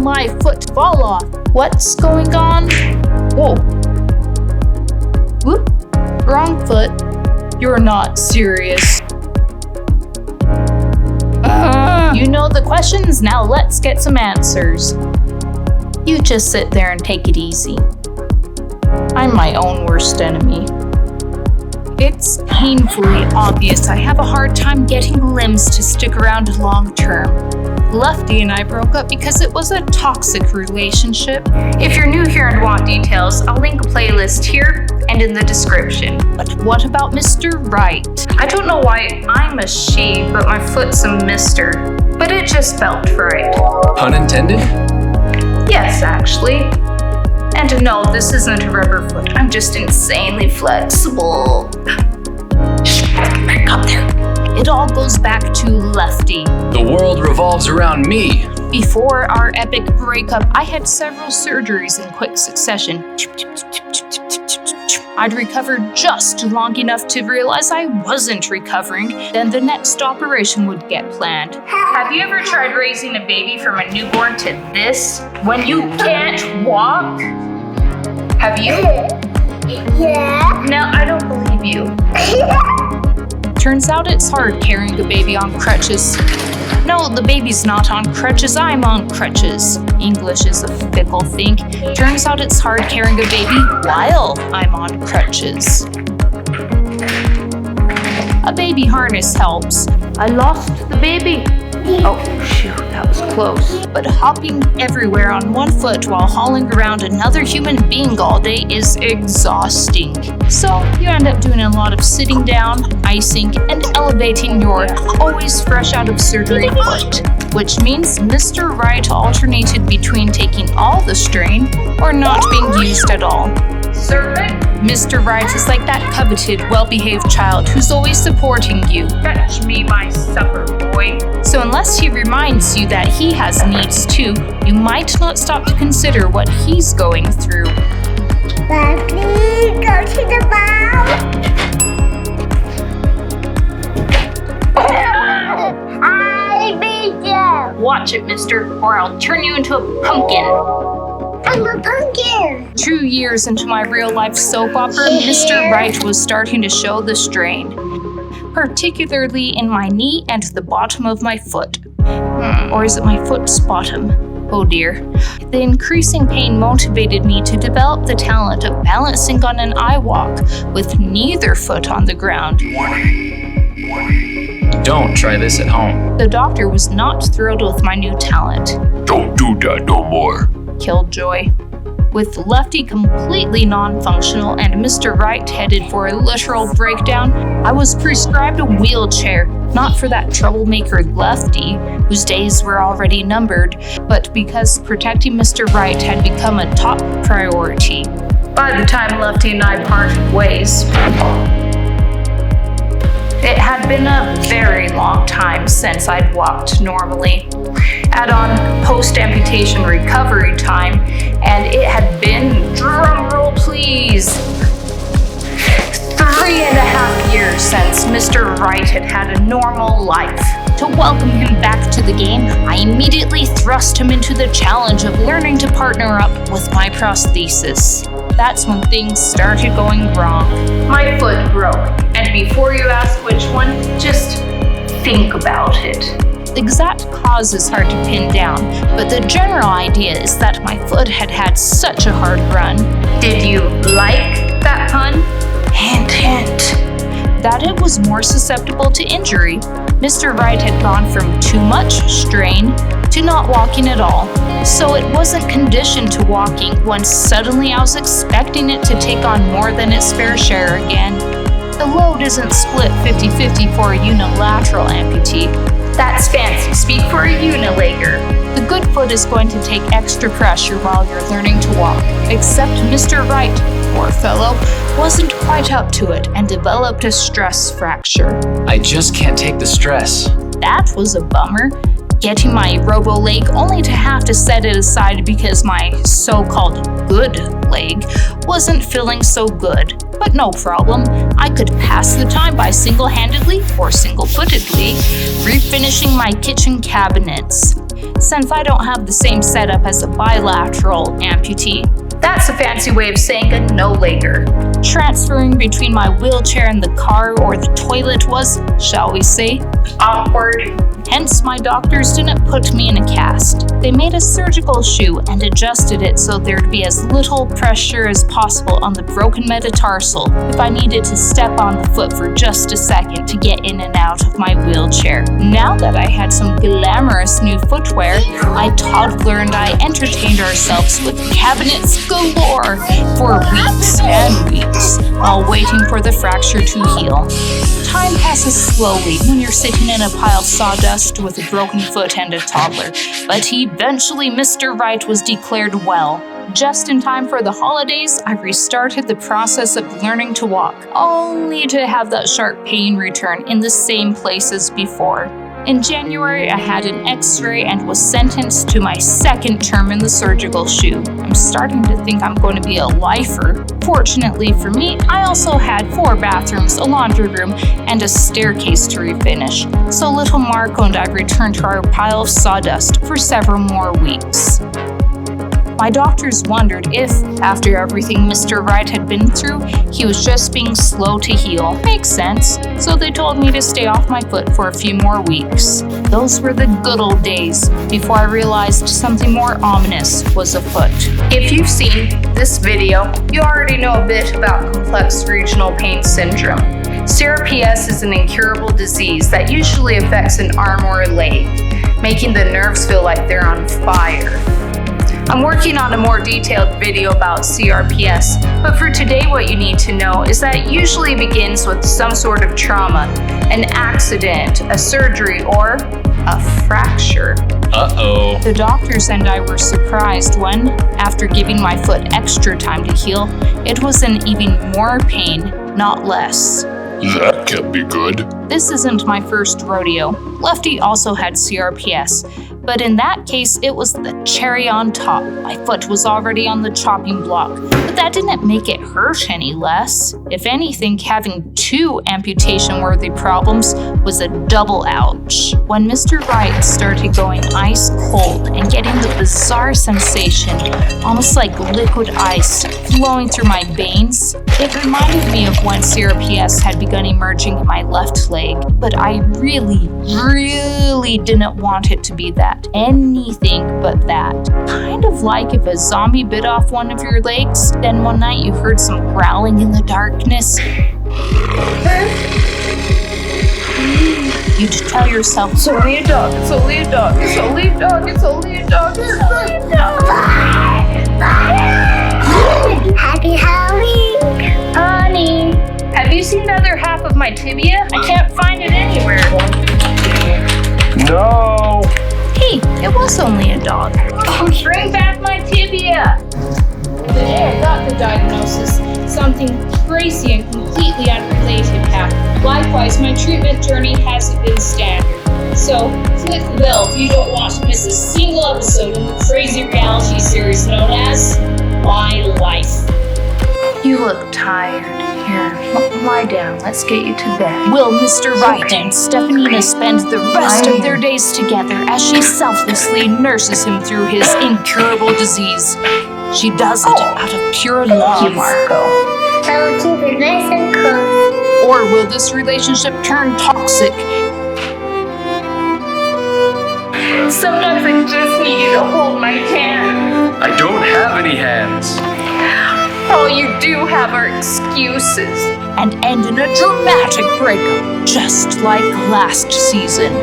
my foot fall off. What's going on? Whoa. Whoop. Wrong foot. You're not serious. You know the questions, now let's get some answers. You just sit there and take it easy. I'm my own worst enemy. It's painfully obvious I have a hard time getting limbs to stick around long term. Lefty and I broke up because it was a toxic relationship. If you're new here and want details, I'll link a playlist here and in the description. But what about Mr. Right? I don't know why I'm a she, but my foot's a Mr. But it just felt right. Pun intended? Yes, actually. And no, this isn't a rubber foot. I'm just insanely flexible. Back up there. It all goes back to Lefty. The world revolves around me. Before our epic breakup, I had several surgeries in quick succession. I'd recovered just long enough to realize I wasn't recovering. Then the next operation would get planned. Have you ever tried raising a baby from a newborn to this when you can't walk? Have you? Yeah. No, I don't believe you. Turns out it's hard carrying a baby on crutches. No, the baby's not on crutches, I'm on crutches. English is a fickle thing. Turns out it's hard carrying a baby while I'm on crutches. A baby harness helps. I lost the baby. Oh, shoot, that was close. But hopping everywhere on one foot while hauling around another human being all day is exhausting. So you end up doing a lot of sitting down, icing, and elevating your always fresh out of surgery foot. Which means Mr. Right alternated between taking all the strain or not being used at all. Servant? Mr. Right is like that coveted, well-behaved child who's always supporting you. Fetch me my supper, boy. So unless he reminds you that he has needs too, you might not stop to consider what he's going through. Daddy, go to the bowl. I beat you. Watch it, mister, or I'll turn you into a pumpkin. I'm a pumpkin. 2 years into my real-life soap opera, Mr. Right was starting to show the strain, particularly in my knee and the bottom of my foot. Or is it my foot's bottom? Oh dear. The increasing pain motivated me to develop the talent of balancing on an eye walk with neither foot on the ground. Don't try this at home. The doctor was not thrilled with my new talent. Don't do that no more. Killjoy. With Lefty completely non-functional and Mr. Right headed for a literal breakdown, I was prescribed a wheelchair, not for that troublemaker Lefty, whose days were already numbered, but because protecting Mr. Right had become a top priority. By the time Lefty and I parted ways, it had been a very long time since I'd walked normally. Add on post-amputation recovery time, and it had been, drumroll please, 3.5 years since Mr. Right had had a normal life. To welcome him back to the game, I immediately thrust him into the challenge of learning to partner up with my prosthesis. That's when things started going wrong. My foot broke, and before you ask which one, just think about it. The exact cause is hard to pin down, but the general idea is that my foot had had such a hard run. Did you like that pun? Hint, hint. That it was more susceptible to injury. Mr. Right had gone from too much strain to not walking at all, so it wasn't conditioned to walking when suddenly I was expecting it to take on more than its fair share again. The load isn't split 50-50 for a unilateral amputee. That's fancy speak for a unilegger. The good foot is going to take extra pressure while you're learning to walk, except Mr. Right, poor fellow, wasn't quite up to it and developed a stress fracture. I just can't take the stress. That was a bummer. Getting my robo leg only to have to set it aside because my so-called good leg wasn't feeling so good. But no problem, I could pass the time by single-handedly or single-footedly refinishing my kitchen cabinets. since I don't have the same setup as a bilateral amputee. That's a fancy way of saying a no-legger. Transferring between my wheelchair and the car or the toilet was, shall we say, awkward. Hence, my doctors didn't put me in a cast. They made a surgical shoe and adjusted it so there'd be as little pressure as possible on the broken metatarsal if I needed to step on the foot for just a second to get in and out of my wheelchair. Now that I had some glamorous new footwear, I toddler and I entertained ourselves with cabinets galore for weeks and weeks while waiting for the fracture to heal. Time passes slowly when you're sitting in a pile of sawdust with a broken foot and a toddler, but eventually Mr. Right was declared well. Just in time for the holidays, I restarted the process of learning to walk, only to have that sharp pain return in the same place as before. In January, I had an x-ray and was sentenced to my second term in the surgical shoe. I'm starting to think I'm going to be a lifer. Fortunately for me, I also had 4 bathrooms, a laundry room, and a staircase to refinish. So little Marco and I returned to our pile of sawdust for several more weeks. My doctors wondered if, after everything Mr. Right had been through, he was just being slow to heal. Makes sense. So they told me to stay off my foot for a few more weeks. Those were the good old days before I realized something more ominous was afoot. If you've seen this video, you already know a bit about complex regional pain syndrome. CRPS is an incurable disease that usually affects an arm or a leg, making the nerves feel like they're on fire. I'm working on a more detailed video about CRPS, but for today what you need to know is that it usually begins with some sort of trauma, an accident, a surgery, or a fracture. Uh-oh. The doctors and I were surprised when, after giving my foot extra time to heal, it was in even more pain, not less. That can't be good. This isn't my first rodeo. Lefty also had CRPS, but in that case, it was the cherry on top. My foot was already on the chopping block, but that didn't make it hurt any less. If anything, having 2 amputation-worthy problems was a double ouch. When Mr. Right started going ice cold and getting the bizarre sensation, almost like liquid ice, flowing through my veins, it reminded me of when CRPS had begun emerging in my left leg, but I really didn't want it to be that. Anything but that. Kind of like if a zombie bit off one of your legs, then one night you heard some growling in the darkness. You'd tell yourself, it's only a dog, it's only a dog, it's only a dog, it's only a dog, it's only a dog. Happy Halloween, Honey, have you seen the other half of my tibia? I can't find it anywhere. No! Hey, it was only a dog. Bring back my tibia! The day I got the diagnosis, something crazy and completely unrelated happened. Likewise, my treatment journey hasn't been standard. So, click the bell if you don't want to miss a single episode in the crazy reality series known as My Life. You look tired. Here, lie down. Let's get you to bed. Will Mr. Right and Stephanina spend the rest of their days together as she selflessly nurses him through his incurable disease? She does it out of pure love. I will keep it nice and close. Or will this relationship turn toxic? Sometimes I just need you to hold my hand. I don't have any hands. All you do have are excuses. And end in a dramatic breakup, just like last season.